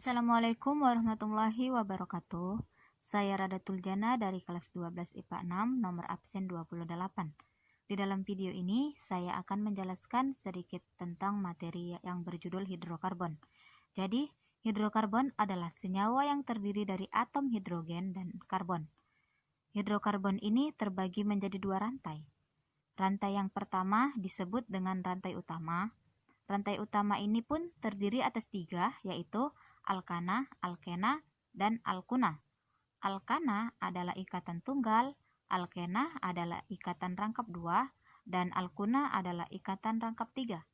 Assalamualaikum warahmatullahi wabarakatuh. Saya Radatul Jana dari kelas 12 IPA 6, nomor absen 28. Di dalam video ini, saya akan menjelaskan sedikit tentang materi yang berjudul hidrokarbon. Jadi, hidrokarbon adalah senyawa yang terdiri dari atom hidrogen dan karbon. Hidrokarbon ini terbagi menjadi dua rantai. Rantai yang pertama disebut dengan rantai utama. Rantai utama ini pun terdiri atas tiga, yaitu alkana, alkena, dan alkuna. Alkana adalah ikatan tunggal, alkena adalah ikatan rangkap dua, dan alkuna adalah ikatan rangkap tiga.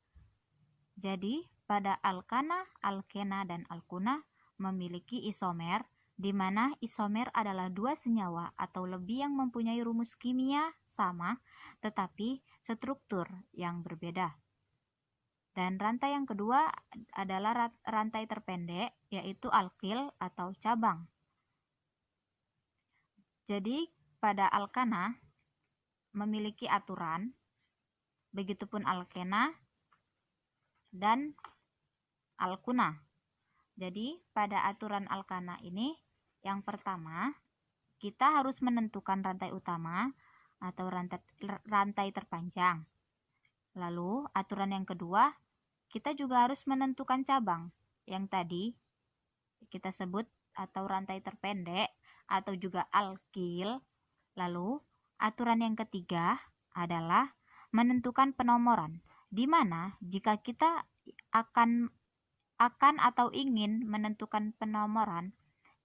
Jadi, pada alkana, alkena, dan alkuna memiliki isomer, di mana isomer adalah dua senyawa atau lebih yang mempunyai rumus kimia sama, tetapi struktur yang berbeda. Dan rantai yang kedua adalah rantai terpendek, yaitu alkil atau cabang. Jadi pada alkana memiliki aturan, begitupun alkena dan alkuna. Jadi pada aturan alkana ini, yang pertama kita harus menentukan rantai utama atau rantai terpanjang. Lalu aturan yang kedua, kita juga harus menentukan cabang yang tadi kita sebut atau rantai terpendek atau juga alkil. Lalu aturan yang ketiga adalah menentukan penomoran, di mana jika kita akan atau ingin menentukan penomoran,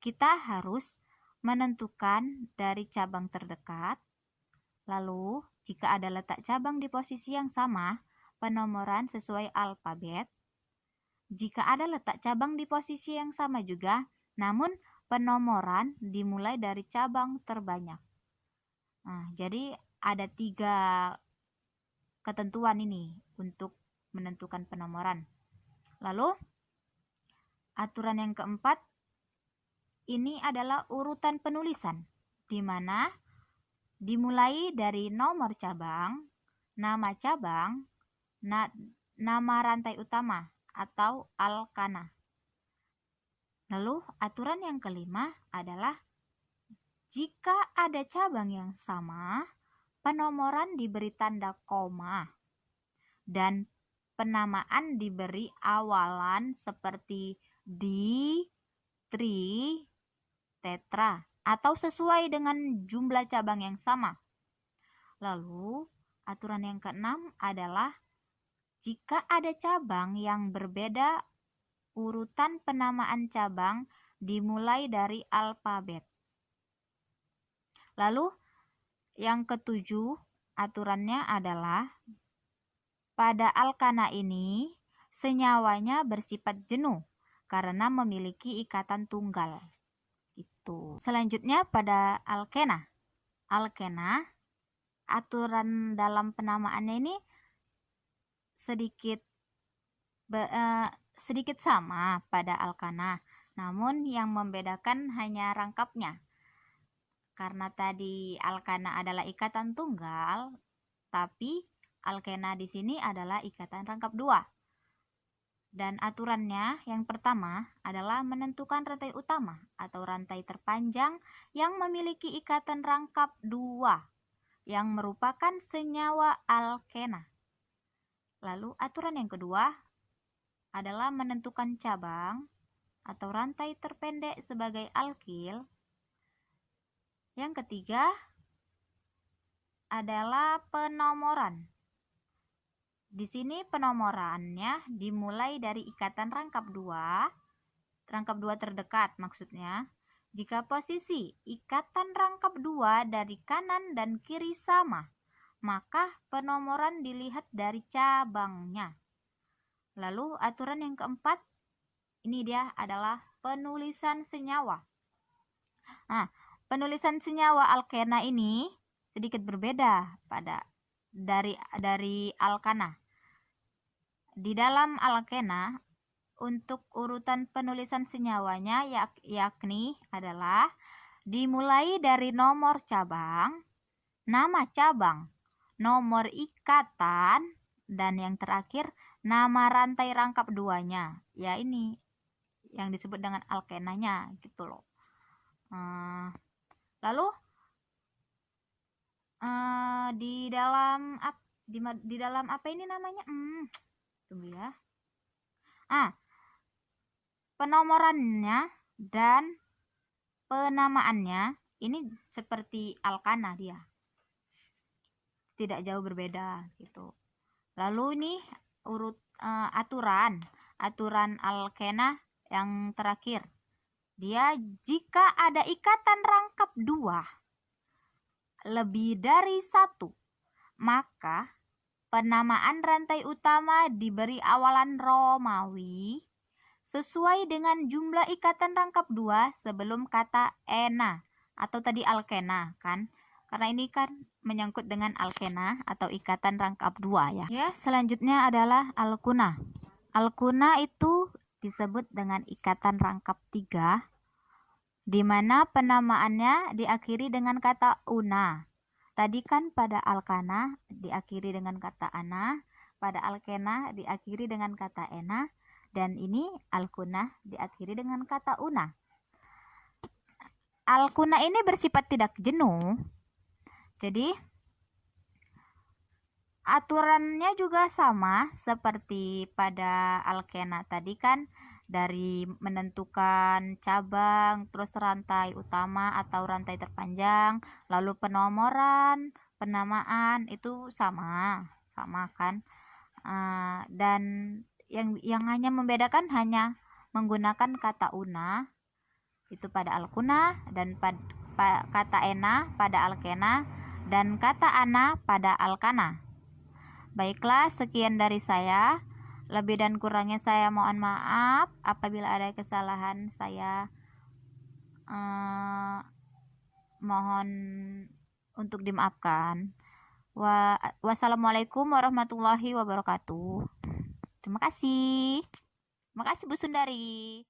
kita harus menentukan dari cabang terdekat. Lalu jika ada letak cabang di posisi yang sama, penomoran sesuai alfabet. Jika ada letak cabang di posisi yang sama juga, namun penomoran dimulai dari cabang terbanyak. Nah, jadi ada tiga ketentuan ini untuk menentukan penomoran. Lalu, aturan yang keempat, ini adalah urutan penulisan, di mana dimulai dari nomor cabang, nama cabang, nama rantai utama atau alkana. Lalu aturan yang kelima adalah jika ada cabang yang sama, penomoran diberi tanda koma dan penamaan diberi awalan seperti di, tri, tetra atau sesuai dengan jumlah cabang yang sama. Lalu aturan yang keenam adalah jika ada cabang yang berbeda, urutan penamaan cabang dimulai dari alfabet. Lalu yang ketujuh, aturannya adalah pada alkana ini senyawanya bersifat jenuh karena memiliki ikatan tunggal. Itu. Selanjutnya pada alkena. Alkena, aturan dalam penamaannya ini sedikit sama pada alkana, namun yang membedakan hanya rangkapnya. Karena tadi alkana adalah ikatan tunggal, tapi alkena di sini adalah ikatan rangkap dua. Dan aturannya yang pertama adalah menentukan rantai utama atau rantai terpanjang yang memiliki ikatan rangkap dua yang merupakan senyawa alkena. Lalu aturan yang kedua adalah menentukan cabang atau rantai terpendek sebagai alkil. Yang ketiga adalah penomoran. Di sini penomorannya dimulai dari ikatan rangkap dua terdekat maksudnya. Jika posisi ikatan rangkap dua dari kanan dan kiri sama, maka penomoran dilihat dari cabangnya. Lalu aturan yang keempat, ini dia adalah penulisan senyawa. Nah, penulisan senyawa alkena ini sedikit berbeda dari alkana. Di dalam alkena, untuk urutan penulisan senyawanya yakni adalah dimulai dari nomor cabang, nama cabang, nomor ikatan, dan yang terakhir nama rantai rangkap duanya, yang disebut dengan alkenanya gitu loh. Lalu di dalam apa ini namanya? Tunggu ya. Penomorannya dan penamaannya ini seperti alkana dia. Tidak jauh berbeda gitu. Lalu ini urut aturan alkena yang terakhir. Dia jika ada ikatan rangkap 2 lebih dari 1, maka penamaan rantai utama diberi awalan Romawi sesuai dengan jumlah ikatan rangkap 2 sebelum kata ena atau tadi alkena kan. Karena ini kan menyangkut dengan alkena atau ikatan rangkap 2 ya. Ya, selanjutnya adalah alkuna. Alkuna itu disebut dengan ikatan rangkap 3 di mana penamaannya diakhiri dengan kata una. Tadi kan pada alkana diakhiri dengan kata ana, pada alkena diakhiri dengan kata ena, dan ini alkuna diakhiri dengan kata una. Alkuna ini bersifat tidak jenuh. Jadi aturannya juga sama seperti pada alkena tadi kan, dari menentukan cabang, terus rantai utama atau rantai terpanjang, lalu penomoran, penamaan itu sama kan. Dan yang hanya membedakan hanya menggunakan kata una itu pada alkuna, dan kata ena pada alkena, dan kata ana pada alkana. Baiklah, sekian dari saya. Lebih dan kurangnya saya mohon maaf. Apabila ada kesalahan, saya mohon untuk dimaafkan. Wassalamualaikum warahmatullahi wabarakatuh. Terima kasih. Terima kasih Bu Sundari.